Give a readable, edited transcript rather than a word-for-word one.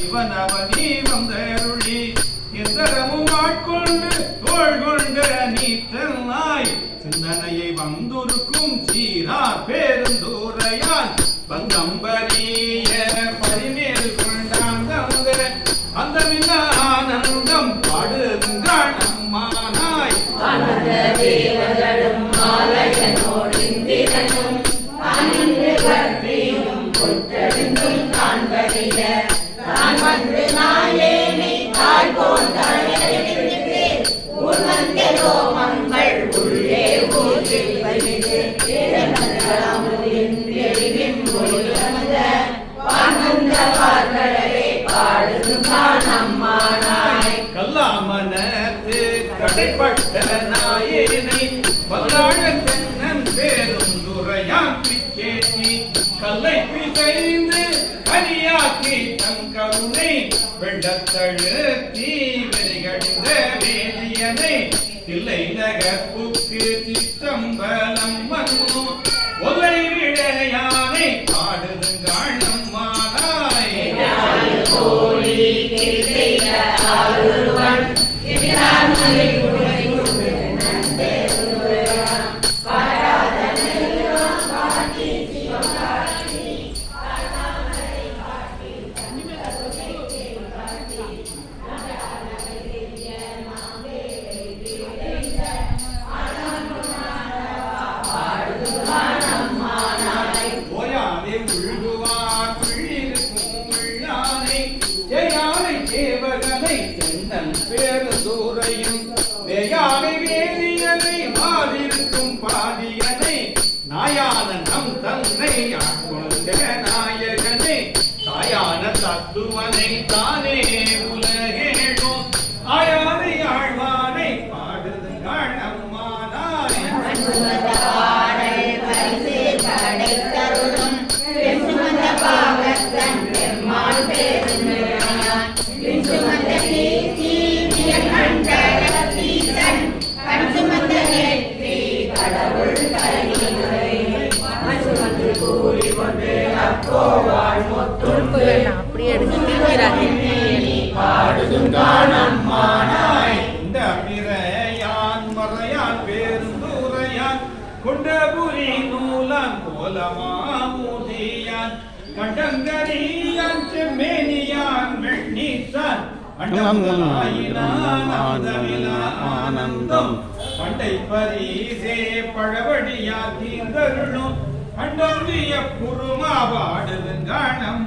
இவனவனி வந்தருளி எந்தரமும் ஆட்கொண்டு தோள் கொண்ட நீத்தனாய் சிந்தனையை வந்துருக்கும் சீரார் பேருந்தூரையான் பந்தம்பரிய பரிமேல் கொண்டாங்க அந்த ஆனந்தம் பாடுங்கான் அம்மானாய் கல்லாமனத்து கடைப்பட்ட நாயனை பல்லாழ தென்னன் பேருந்துரையான் பிச்சேற்றி கல்லை பிசைந்து கனியாக்கி தன் கருணை வெள்ளத்தழுத்தி வெறிகடிந்த வேதியனை தில்லை நகர்ப்புக்கு சிற்றம்பலம் மன்னு ஒல்லை விடையானை பாடுதுங்காள் அம்மானாய் பேருந்தூரையும் வேயானை வேதியனை மாதிருக்கும் பாதியனை நாயான நம் தன்னை ஆட்கொண்ட நாயகனை தாயான தத்துவனை தானே உலகேடும் ஆயானை ஆழ்வானை பாடுதுங்காள் அம்மானாய் அப்படியே இந்த பிறையான் மறையான் பேருந்துரையான் கொண்டபுரி நூலான் கோலமாமுதியான் கண்டங்கரியான் செம்மேனியான் வெண்ணீசான் ஆனந்தம் பண்டை பரிசே பழவடியா தீர்ந்தருளும் அண்டந்திய புருமா பாடுதுங்காணம்